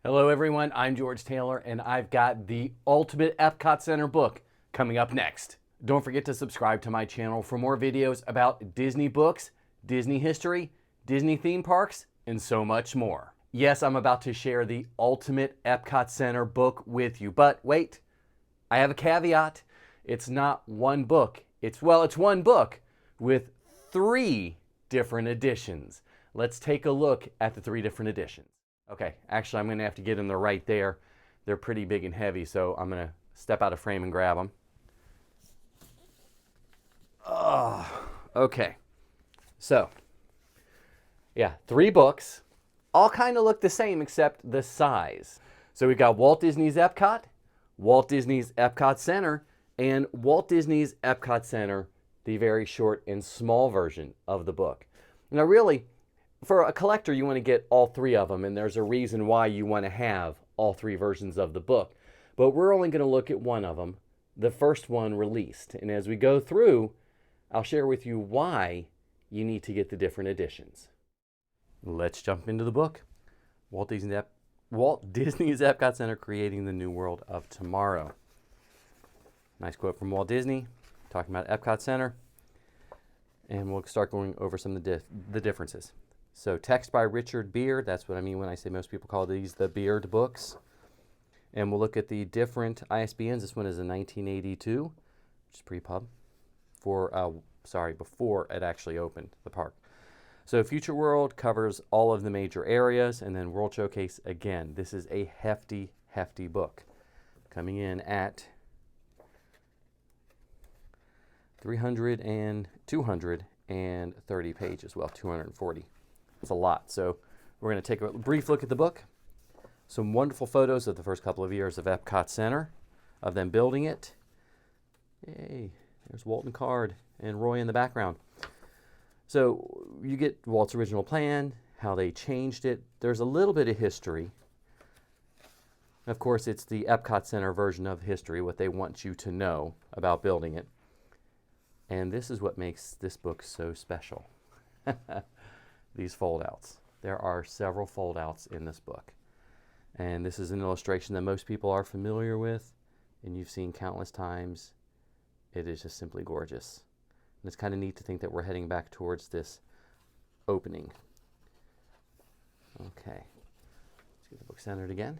Hello everyone, I'm George Taylor and I've got the ultimate Epcot Center book coming up next. Don't forget to subscribe to my channel for more videos about Disney books, Disney history, Disney theme parks, and so much more. Yes, I'm about to share the ultimate Epcot Center book with you, but wait, I have a caveat. It's not one book. It's one book with 3 different editions. Let's take a look at the 3 different editions. Okay, actually I'm going to have to get them right there. They're pretty big and heavy, so I'm going to step out of frame and grab them. Okay, so yeah, 3 books. All kind of look the same except the size. So we've got Walt Disney's Epcot, Walt Disney's Epcot Center, and Walt Disney's Epcot Center, the very short and small version of the book. Now really, for a collector, you want to get all 3 of them, and there's a reason why you want to have all 3 versions of the book. But we're only going to look at one of them, the first one released. And as we go through, I'll share with you why you need to get the different editions. Let's jump into the book. Walt Disney's Epcot Center, Creating the New World of Tomorrow. Nice quote from Walt Disney, talking about Epcot Center. And we'll start going over some of the differences. So text by Richard Beard, that's what I mean when I say most people call these the Beard books. And we'll look at the different ISBNs. This one is a 1982, which is pre-pub, before it actually opened, the park. So Future World covers all of the major areas, and then World Showcase, again, this is a hefty, hefty book. Coming in at 230 pages, well, 240. It's a lot. So we're going to take a brief look at the book. Some wonderful photos of the first couple of years of Epcot Center, of them building it. Yay, there's Walt and Card and Roy in the background. So you get Walt's original plan, how they changed it. There's a little bit of history. Of course, it's the Epcot Center version of history, what they want you to know about building it. And this is what makes this book so special. These foldouts. There are several foldouts in this book. And this is an illustration that most people are familiar with, and you've seen countless times. It is just simply gorgeous. And it's kind of neat to think that we're heading back towards this opening. Okay. Let's get the book centered again.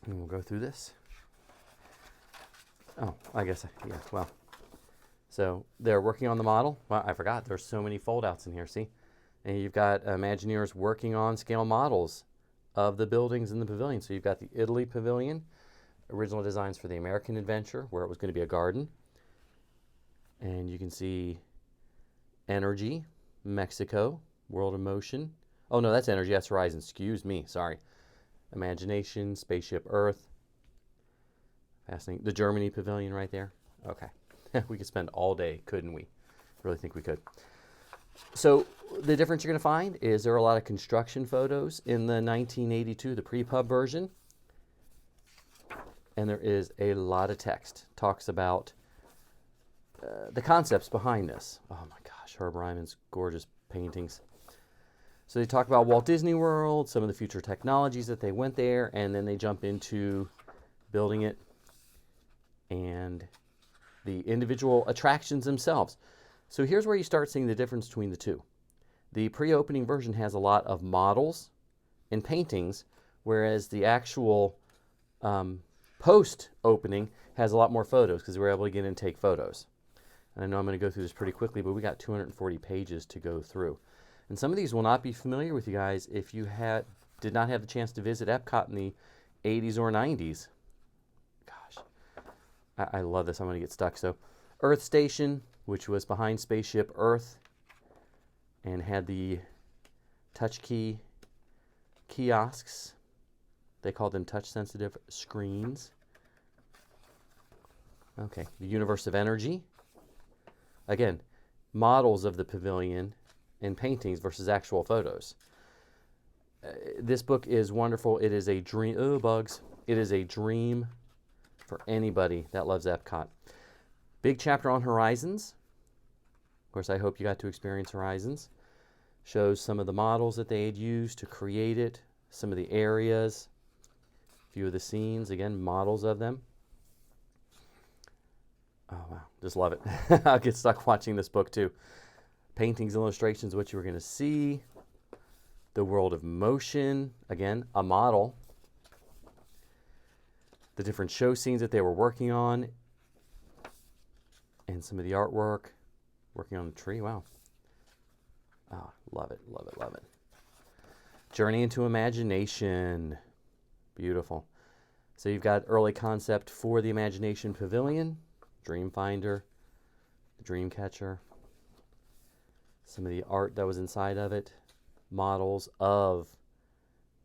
And we'll go through this. Oh, I guess, yeah, well. So they're working on the model. Well, I forgot, there's so many foldouts in here, see? And you've got Imagineers working on scale models of the buildings in the pavilion. So you've got the Italy Pavilion, original designs for the American Adventure, where it was going to be a garden. And you can see Energy, Mexico, World of Motion. Oh no, that's Energy, that's Horizon, excuse me, sorry. Imagination, Spaceship Earth. Fascinating. The Germany Pavilion right there. Okay. We could spend all day, couldn't we? Really think we could. So the difference you're going to find is there are a lot of construction photos in the 1982, the pre-pub version. And there is a lot of text. Talks about the concepts behind this. Oh my gosh, Herb Ryman's gorgeous paintings. So they talk about Walt Disney World, some of the future technologies that they went there, and then they jump into building it and the individual attractions themselves. So here's where you start seeing the difference between the two. The pre-opening version has a lot of models and paintings, whereas the actual post-opening has a lot more photos because we're able to get in and take photos. And I know I'm going to go through this pretty quickly, but we got 240 pages to go through. And some of these will not be familiar with you guys if you did not have the chance to visit Epcot in the 80s or 90s. I love this. I'm going to get stuck. So Earth Station, which was behind Spaceship Earth and had the touch key kiosks. They called them touch-sensitive screens. Okay, the Universe of Energy. Again, models of the pavilion and paintings versus actual photos. This book is wonderful. It is a dream. Oh, bugs. It is a dream for anybody that loves Epcot. Big chapter on Horizons. Of course, I hope you got to experience Horizons. Shows some of the models that they had used to create it. some of the areas, a few of the scenes, again, models of them. Oh, wow, just love it. I'll get stuck watching this book too. Paintings, illustrations, what you were going to see. The world of motion, again, a model. The different show scenes that they were working on. And some of the artwork. Working on the tree, wow. Oh, love it, love it, love it. Journey into imagination. Beautiful. So you've got early concept for the Imagination Pavilion, Dream Finder, the Dream Catcher, some of the art that was inside of it, models of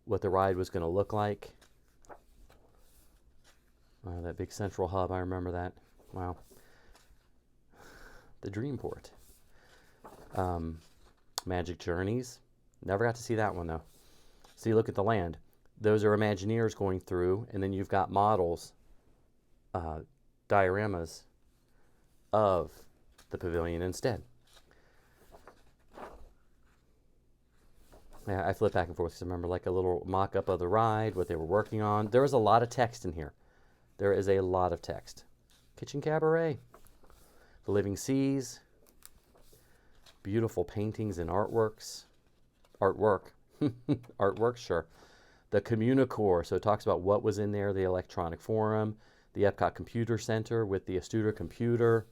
what the ride was going to look like. Wow, that big central hub, I remember that. Wow. The Dreamport. Magic Journeys. Never got to see that one though. So you look at the land. Those are Imagineers going through, and then you've got models, dioramas of the pavilion instead. Yeah, I flip back and forth because I remember like a little mock-up of the ride, what they were working on. There was a lot of text in here. There is a lot of text. Kitchen Cabaret. The Living Seas. Beautiful paintings and artworks. Artwork. Artwork, sure. The Communicore, so it talks about what was in there, the electronic forum, the Epcot Computer Center with the Astuta computer.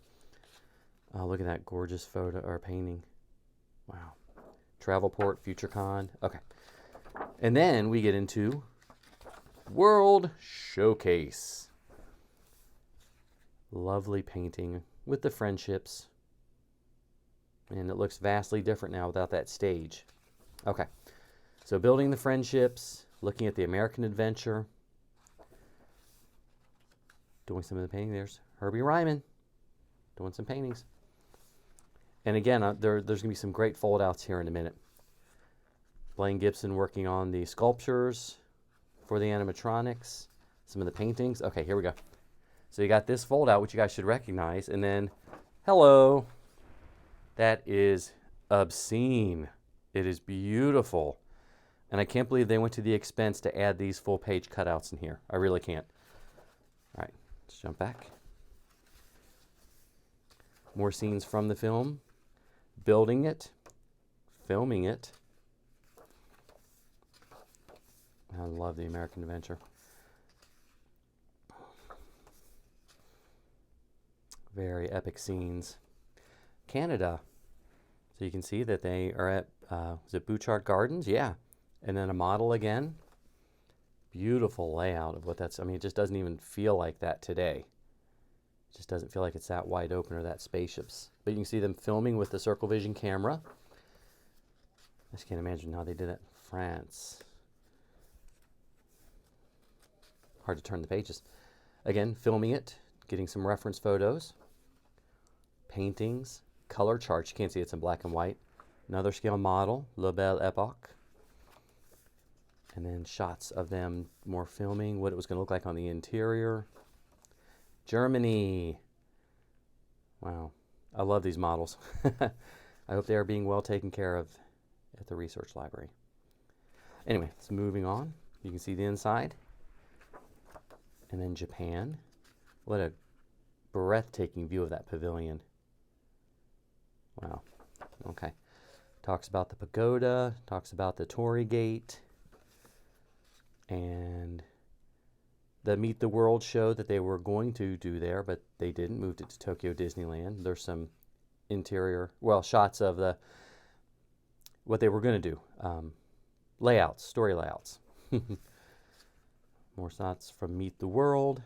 Oh, look at that gorgeous photo or painting. Wow. Travelport, FutureCon. Okay. And then we get into World Showcase. Lovely painting with the friendships. And it looks vastly different now without that stage. Okay. So building the friendships, looking at the American Adventure, doing some of the painting. There's Herbie Ryman doing some paintings. And again, there's going to be some great fold-outs here in a minute. Blaine Gibson working on the sculptures for the animatronics, some of the paintings. Okay, here we go. So you got this fold-out, which you guys should recognize, and then, hello. That is obscene. It is beautiful. And I can't believe they went to the expense to add these full-page cutouts in here. I really can't. All right, let's jump back. More scenes from the film. Building it. Filming it. I love the American Adventure. Very epic scenes. Canada. So you can see that they are at, is it Bouchard Gardens? Yeah. And then a model again. Beautiful layout of what that's, I mean, it just doesn't even feel like that today. It just doesn't feel like it's that wide open or that spacious. But you can see them filming with the Circle Vision camera. I just can't imagine how they did it in France. Hard to turn the pages. Again, filming it, getting some reference photos, paintings, color charts. You can't see it's in black and white. Another scale model, La Belle Epoque. And then shots of them more filming what it was going to look like on the interior. Germany. Wow. I love these models. I hope they are being well taken care of at the research library. Anyway, so moving on. You can see the inside. And then Japan. What a breathtaking view of that pavilion. Wow. Okay. Talks about the pagoda. Talks about the Torii Gate. And the Meet the World show that they were going to do there, but they didn't. Moved it to Tokyo Disneyland. There's some interior, well, shots of the what they were going to do. Layouts, story layouts. More shots from Meet the World.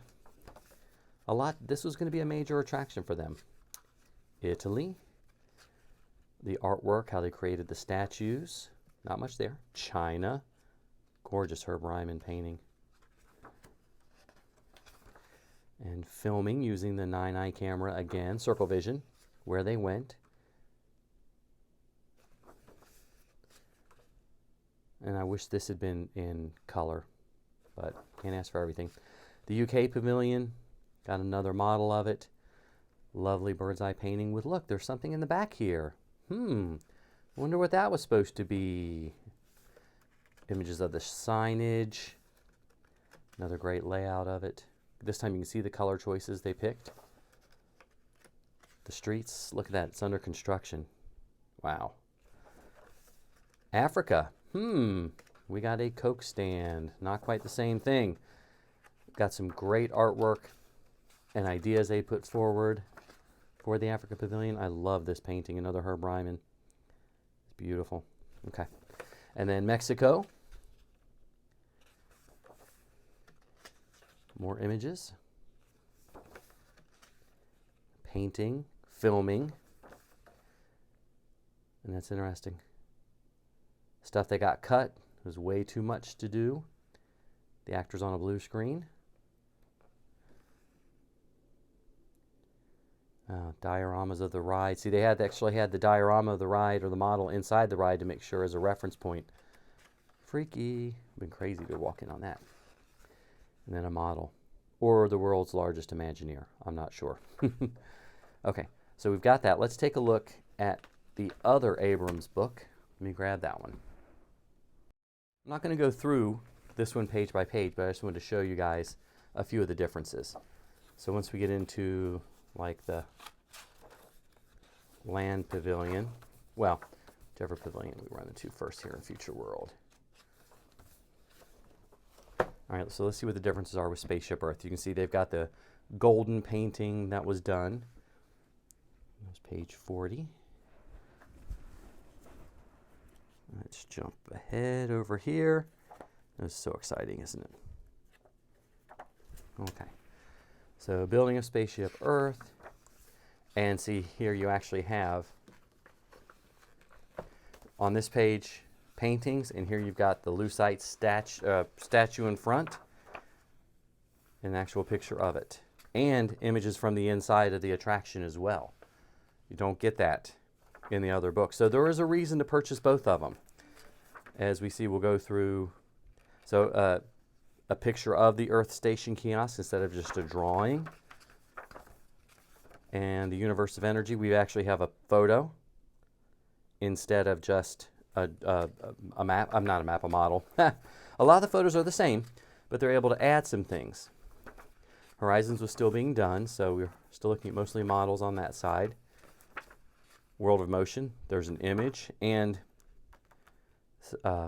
A lot. This was going to be a major attraction for them. Italy. The artwork, how they created the statues. Not much there. China. Gorgeous Herb Ryman painting. And filming using the 9i camera again, Circle Vision, where they went. And I wish this had been in color, but can't ask for everything. The UK Pavilion, got another model of it. Lovely bird's eye painting with, look, there's something in the back here. Wonder what that was supposed to be. Images of the signage. Another great layout of it. This time you can see the color choices they picked. The streets, look at that, it's under construction. Wow. Africa, we got a Coke stand. Not quite the same thing. Got some great artwork and ideas they put forward for the Africa Pavilion. I love this painting, another Herb Ryman. It's beautiful. Okay. And then Mexico. More images. Painting, filming. And that's interesting. Stuff that got cut was way too much to do. The actors on a blue screen. Dioramas of the ride. See, they actually had the diorama of the ride or the model inside the ride to make sure as a reference point. Freaky. Been crazy to walk in on that. And then a model. Or the world's largest Imagineer. I'm not sure. Okay, so we've got that. Let's take a look at the other Abrams book. Let me grab that one. I'm not going to go through this one page by page, but I just wanted to show you guys a few of the differences. So once we get into like the land pavilion, well, whichever pavilion we run into first here in Future World. All right, so let's see what the differences are with Spaceship Earth. You can see they've got the golden painting that was done. There's page 40. Let's jump ahead over here. This is so exciting, isn't it? Okay. So building a Spaceship Earth. And see, here you actually have, on this page, paintings, and here you've got the lucite statue in front, an actual picture of it, and images from the inside of the attraction as well. You don't get that in the other book. So there is a reason to purchase both of them. As we see, we'll go through, so a picture of the Earth Station kiosk instead of just a drawing. And the Universe of Energy, we actually have a photo instead of just a map. I'm not a map, a model. A lot of the photos are the same, but they're able to add some things. Horizons was still being done, so we're still looking at mostly models on that side. World of Motion, there's an image, and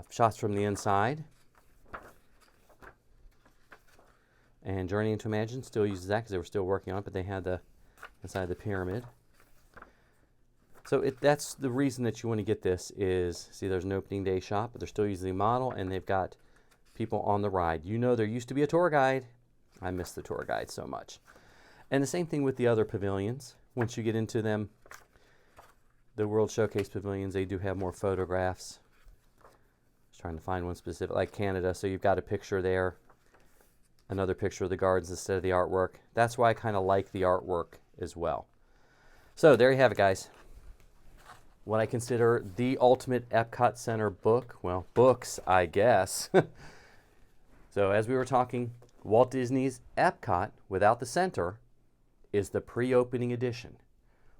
shots from the inside. And Journey into Imagine still uses that because they were still working on it, but they had the inside the pyramid. So that's the reason that you want to get this is, see, there's an opening day shop, but they're still using the model, and they've got people on the ride. You know there used to be a tour guide. I miss the tour guide so much. And the same thing with the other pavilions. Once you get into them, the World Showcase pavilions, they do have more photographs. Just trying to find one specific, like Canada. So you've got a picture there, another picture of the gardens instead of the artwork. That's why I kind of like the artwork as well. So there you have it, guys. What I consider the ultimate Epcot Center book. Well, books, I guess. So as we were talking, Walt Disney's Epcot without the center is the pre-opening edition.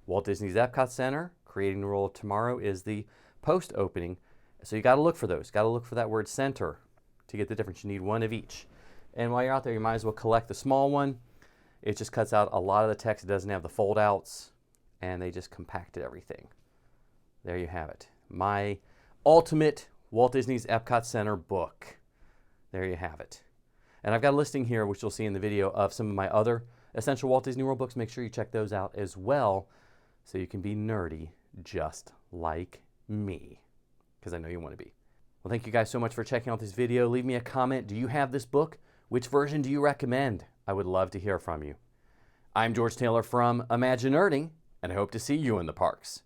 Walt Disney's Epcot Center, Creating the World of Tomorrow, is the post-opening. So you got to look for those. Got to look for that word center to get the difference. You need one of each. And while you're out there, you might as well collect the small one. It just cuts out a lot of the text. It doesn't have the fold-outs, and they just compacted everything. There you have it. My ultimate Walt Disney's Epcot Center book. There you have it. And I've got a listing here, which you'll see in the video, of some of my other Essential Walt Disney World books. Make sure you check those out as well so you can be nerdy just like me, because I know you want to be. Well, thank you guys so much for checking out this video. Leave me a comment. Do you have this book? Which version do you recommend? I would love to hear from you. I'm George Taylor from ImagiNERDing, and I hope to see you in the parks.